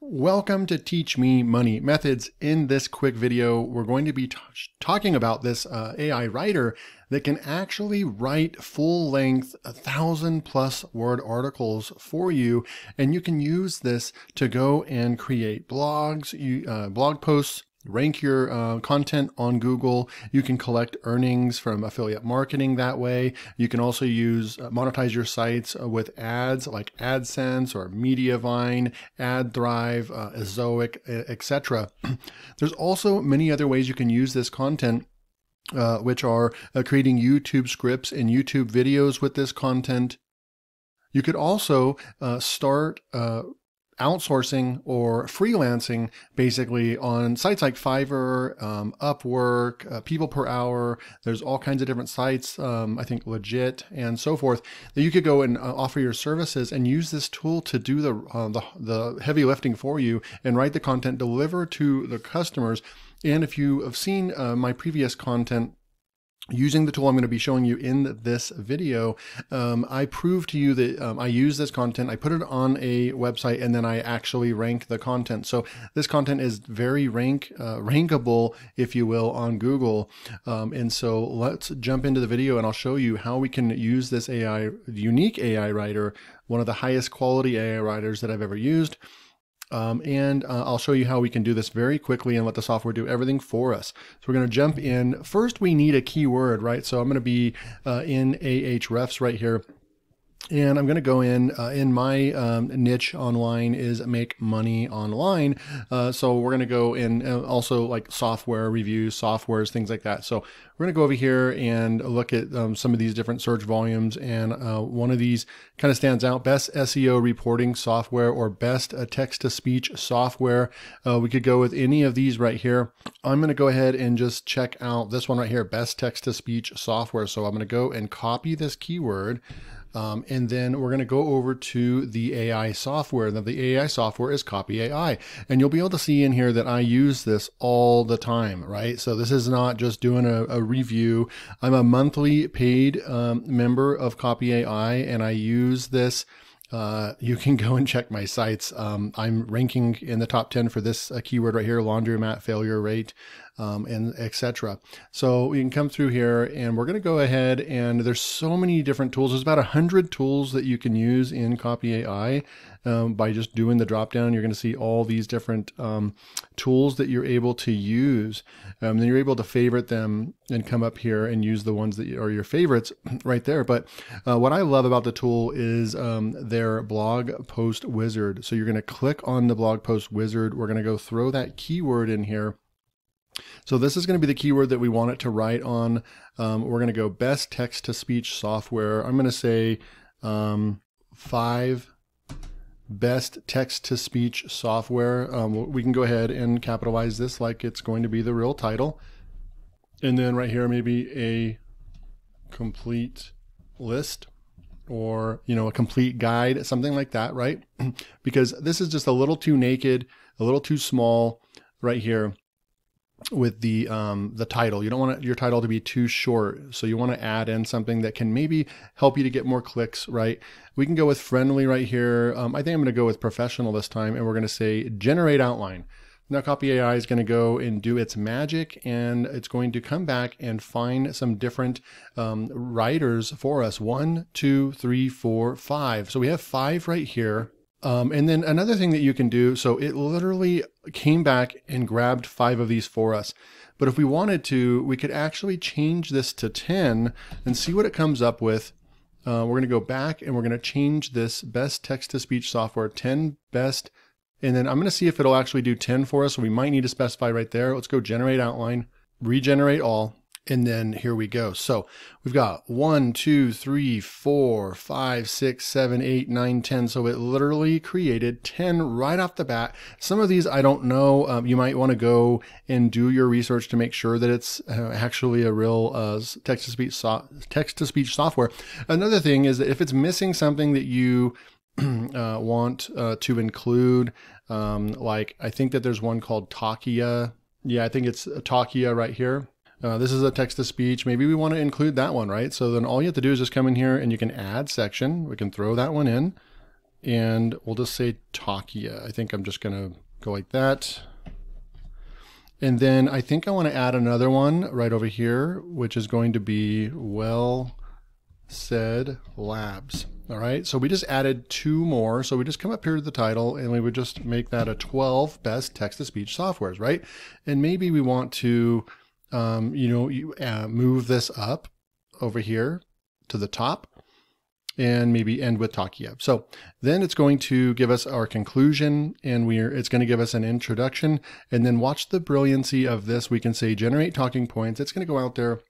Welcome to Teach Me Money Methods. In this quick video, we're going to be talking about this AI writer that can actually write full-length 1,000+ word articles for you, and you can use this to go and create blogs, blog posts, rank your content on Google. You can collect earnings from affiliate marketing that way. You can also use monetize your sites with ads like AdSense or Mediavine, AdThrive, Ezoic, etc. There's also many other ways you can use this content, which are creating YouTube scripts and YouTube videos with this content. You could also start outsourcing or freelancing basically on sites like Fiverr, Upwork, People Per Hour. There's all kinds of different sites, I think Legit and so forth, that you could go and offer your services and use this tool to do the heavy lifting for you and write the content, deliver to the customers. And if you have seen my previous content, using the tool I'm going to be showing you in this video, I prove to you that I use this content, I put it on a website, and then I actually rank the content. So this content is very rankable, if you will, on Google. And so let's jump into the video and I'll show you how we can use this unique AI writer, one of the highest quality AI writers that I've ever used. I'll show you how we can do this very quickly and let the software do everything for us. So we're going to jump in. First, we need a keyword, right? So I'm going to be in Ahrefs right here. And I'm going to go in my niche online is make money online. So we're going to go in also like software reviews, softwares, things like that. So we're going to go over here and look at some of these different search volumes. And one of these kind of stands out: best SEO reporting software or best text-to-speech software. We could go with any of these right here. I'm going to go ahead and just check out this one right here, best text-to-speech software. So I'm going to go and copy this keyword. And then we're going to go over to the AI software. Now the AI software is Copyai, and you'll be able to see in here that I use this all the time, right? So this is not just doing a review. I'm a monthly paid member of Copyai, and I use this. You can go and check my sites. I'm ranking in the top 10 for this keyword right here, laundromat failure rate, and etc. So we can come through here and we're going to go ahead, and there's so many different tools. There's about 100 tools that you can use in Copyai. By just doing the drop down, you're going to see all these different tools that you're able to use. Then you're able to favorite them and come up here and use the ones that are your favorites right there. But what I love about the tool is their blog post wizard. So you're going to click on the blog post wizard. We're going to go throw that keyword in here. So this is going to be the keyword that we want it to write on. We're going to go best text-to-speech software. I'm going to say 5 best text-to-speech software. We can go ahead and capitalize this like it's going to be the real title. And then right here, maybe a complete list, or, a complete guide, something like that, right? Because this is just a little too naked, a little too small right here with the title. You don't want your title to be too short. So you want to add in something that can maybe help you to get more clicks, right? We can go with friendly right here. I think I'm going to go with professional this time, and we're going to say generate outline. Now Copyai is going to go and do its magic, and it's going to come back and find some different writers for us. 1, 2, 3, 4, 5. So we have 5 right here. And then another thing that you can do, so it literally came back and grabbed 5 of these for us. But if we wanted to, we could actually change this to 10 and see what it comes up with. We're going to go back and we're going to change this best text-to-speech software, 10 best. And then I'm going to see if it'll actually do 10 for us. So we might need to specify right there. Let's go generate outline, regenerate all. And then here we go. So we've got 1, 2, 3, 4, 5, 6, 7, 8, 9, 10. So it literally created 10 right off the bat. Some of these I don't know. You might want to go and do your research to make sure that it's actually a real text-to-speech software. Another thing is that if it's missing something that you want to include, like I think that there's one called Talkia. Yeah, I think it's Talkia right here. This is a text-to-speech. Maybe we want to include that one, right? So then all you have to do is just come in here and you can add section. We can throw that one in. and we'll just say Copyai. I think I'm just going to go like that. And then I think I want to add another one right over here, which is going to be Well Said Labs. All right, so we just added 2 more. So we just come up here to the title and we would just make that a 12 best text-to-speech softwares, right? And maybe we want to, move this up over here to the top and maybe end with Copyai. So then it's going to give us our conclusion, and it's going to give us an introduction, and then watch the brilliancy of this. We can say generate talking points. It's going to go out there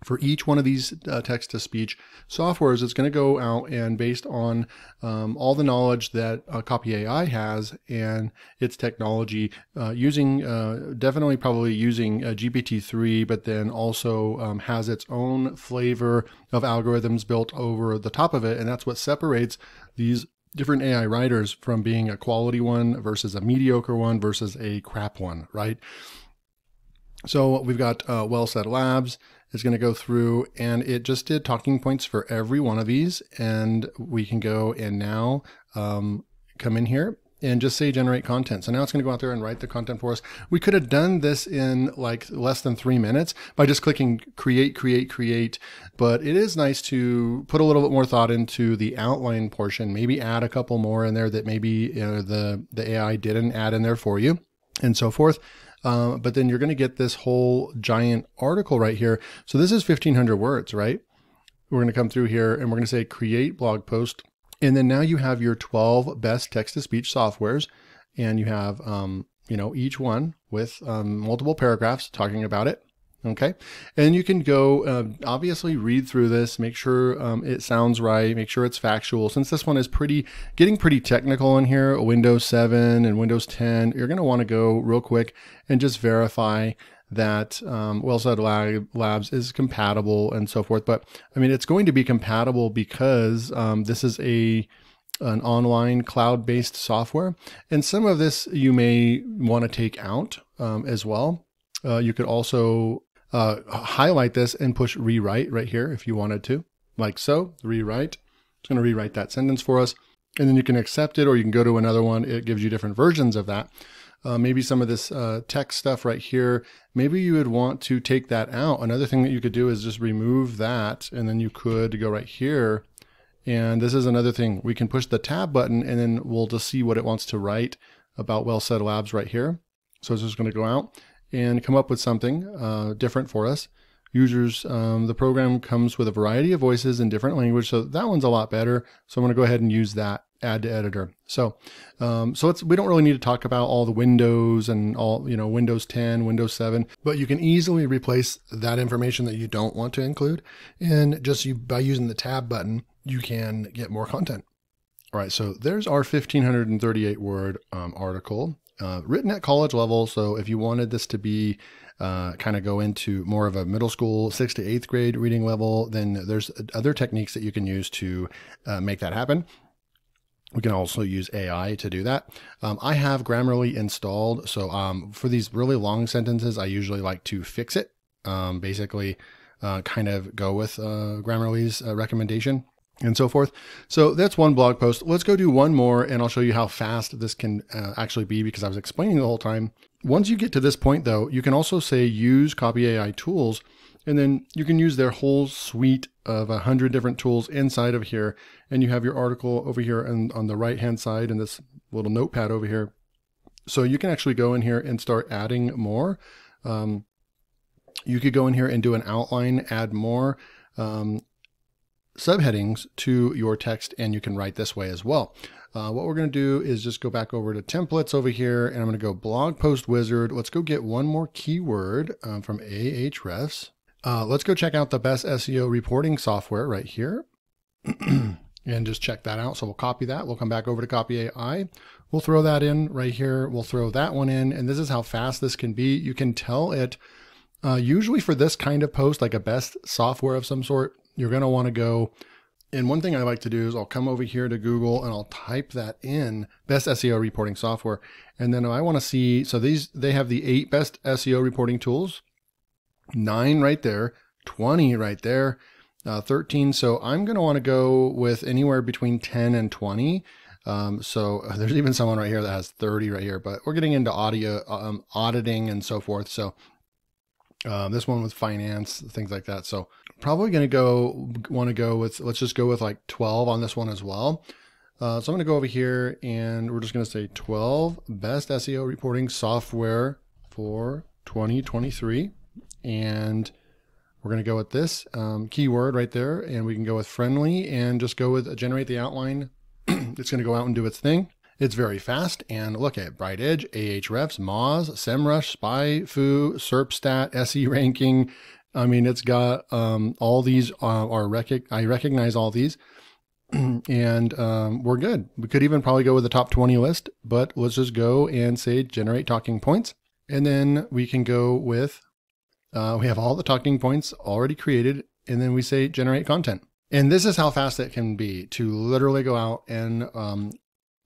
for each one of these text-to-speech softwares. It's going to go out and based on all the knowledge that Copyai has and its technology, definitely probably using GPT-3, but then also has its own flavor of algorithms built over the top of it. And that's what separates these different AI writers from being a quality one versus a mediocre one versus a crap one, right? So we've got Well Said Labs. Is going to go through, and it just did talking points for every one of these, and we can go and now come in here and just say generate content. So now it's going to go out there and write the content for us. We could have done this in like less than 3 minutes by just clicking create, but it is nice to put a little bit more thought into the outline portion, maybe add a couple more in there that maybe the AI didn't add in there for you, and so forth. But then you're going to get this whole giant article right here. So this is 1,500 words, right? We're going to come through here and we're going to say create blog post. And then now you have your 12 best text-to-speech softwares, and you have, each one with multiple paragraphs talking about it. Okay. And you can go, obviously read through this, make sure it sounds right, make sure it's factual. Since this one is getting pretty technical in here, Windows 7 and Windows 10, you're going to want to go real quick and just verify that Well Said Labs is compatible and so forth. But I mean, it's going to be compatible because this is an online cloud-based software. And some of this you may want to take out as well. You could also highlight this and push rewrite right here if you wanted to, like so, rewrite. It's going to rewrite that sentence for us. And then you can accept it, or you can go to another one. It gives you different versions of that. Maybe some of this text stuff right here, maybe you would want to take that out. Another thing that you could do is just remove that, and then you could go right here. And this is another thing. We can push the tab button, and then we'll just see what it wants to write about Well Said Labs right here. So it's just going to go out and come up with something different for us. Users, the program comes with a variety of voices in different language, so that one's a lot better. So I'm going to go ahead and use that, add to editor. So we don't really need to talk about all the Windows and all, Windows 10, Windows 7, but you can easily replace that information that you don't want to include. And by using the tab button, you can get more content. All right, so there's our 1,538 word article. Written at college level. So if you wanted this to be kind of go into more of a middle school, 6th to 8th grade reading level, then there's other techniques that you can use to make that happen. We can also use AI to do that. I have Grammarly installed. So for these really long sentences, I usually like to fix it. Basically kind of go with Grammarly's recommendation and so forth. So that's one blog post. Let's go do one more, and I'll show you how fast this can actually be, because I was explaining the whole time. Once you get to this point though, you can also say use Copyai tools, and then you can use their whole suite of 100 different tools inside of here. And you have your article over here and on the right hand side in this little notepad over here. So you can actually go in here and start adding more. You could go in here and do an outline, add more subheadings to your text, and you can write this way as well. What we're going to do is just go back over to templates over here, and I'm going to go blog post wizard. Let's go get one more keyword from Ahrefs. Let's go check out the best SEO reporting software right here and just check that out. So we'll copy that. We'll come back over to Copyai. We'll throw that in right here. We'll throw that one in, and this is how fast this can be. You can tell it usually for this kind of post, like a best software of some sort, you're going to want to go. And one thing I like to do is I'll come over here to Google and I'll type that in, best SEO reporting software. And then I want to see, so they have the 8 best SEO reporting tools, 9 right there, 20 right there, 13. So I'm going to want to go with anywhere between 10 and 20. So there's even someone right here that has 30 right here, but we're getting into audio auditing and so forth. So this one with finance, things like that. So probably going to want to go with, let's just go with like 12 on this one as well. So I'm going to go over here and we're just going to say 12 best SEO reporting software for 2023. And we're going to go with this keyword right there, and we can go with friendly and just go with generate the outline. It's going to go out and do its thing. It's very fast, and look at Bright Edge, Ahrefs, Moz, SEMrush, SpyFu, SERPstat, SE ranking. I mean, it's got all these I recognize all these, and we're good. We could even probably go with the top 20 list, but let's just go and say generate talking points, and then we can go with we have all the talking points already created, and then we say generate content. And this is how fast it can be to literally go out and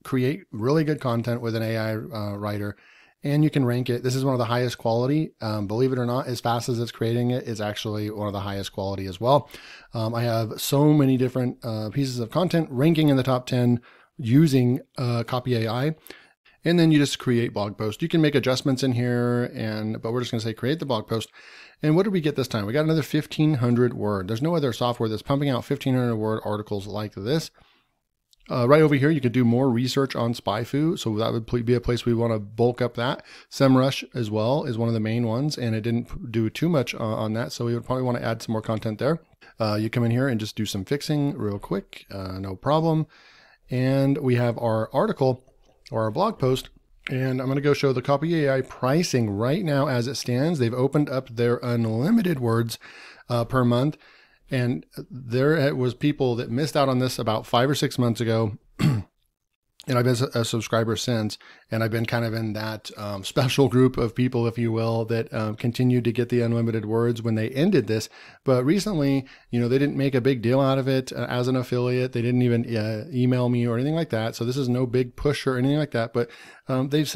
create really good content with an AI writer, and you can rank it. This is one of the highest quality. Believe it or not, as fast as it's creating it, it's actually one of the highest quality as well. I have so many different pieces of content ranking in the top 10 using Copyai. And then you just create blog post. You can make adjustments in here, but we're just going to say create the blog post. And what did we get this time? We got another 1,500 word. There's no other software that's pumping out 1,500 word articles like this. Right over here, you could do more research on SpyFu. So that would be a place we want to bulk up that. SEMrush as well is one of the main ones, and it didn't do too much on that. So we would probably want to add some more content there. You come in here and just do some fixing real quick. No problem. And we have our article or our blog post, and I'm going to go show the Copyai pricing right now as it stands. They've opened up their unlimited words per month, and there was people that missed out on this about 5 or 6 months ago. And I've been a subscriber since, and I've been kind of in that special group of people, if you will, that continued to get the unlimited words when they ended this. But recently, they didn't make a big deal out of it as an affiliate. They didn't even email me or anything like that. So this is no big push or anything like that. But they've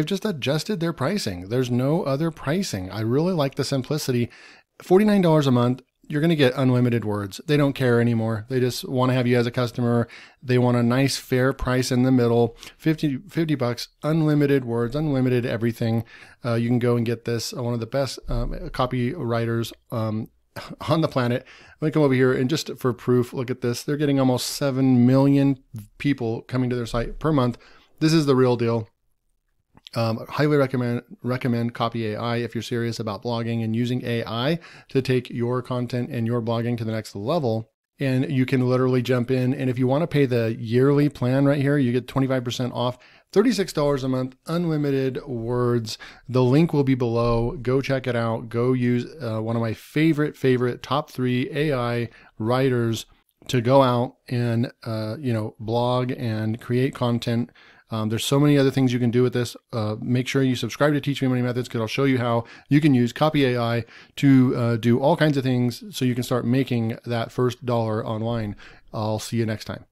just adjusted their pricing. There's no other pricing. I really like the simplicity. $49 a month. You're going to get unlimited words. They don't care anymore. They just want to have you as a customer. They want a nice fair price in the middle. 50 bucks, unlimited words, unlimited everything. You can go and get this. One of the best copywriters on the planet. Let me come over here and just for proof, look at this. They're getting almost 7 million people coming to their site per month. This is the real deal. Highly recommend Copyai if you're serious about blogging and using AI to take your content and your blogging to the next level. And you can literally jump in. And if you want to pay the yearly plan right here, you get 25% off, $36 a month, unlimited words. The link will be below. Go check it out. Go use one of my favorite top 3 AI writers to go out and, blog and create content. There's so many other things you can do with this. Make sure you subscribe to Teach Me Money Methods, because I'll show you how you can use Copyai to do all kinds of things so you can start making that first dollar online. I'll see you next time.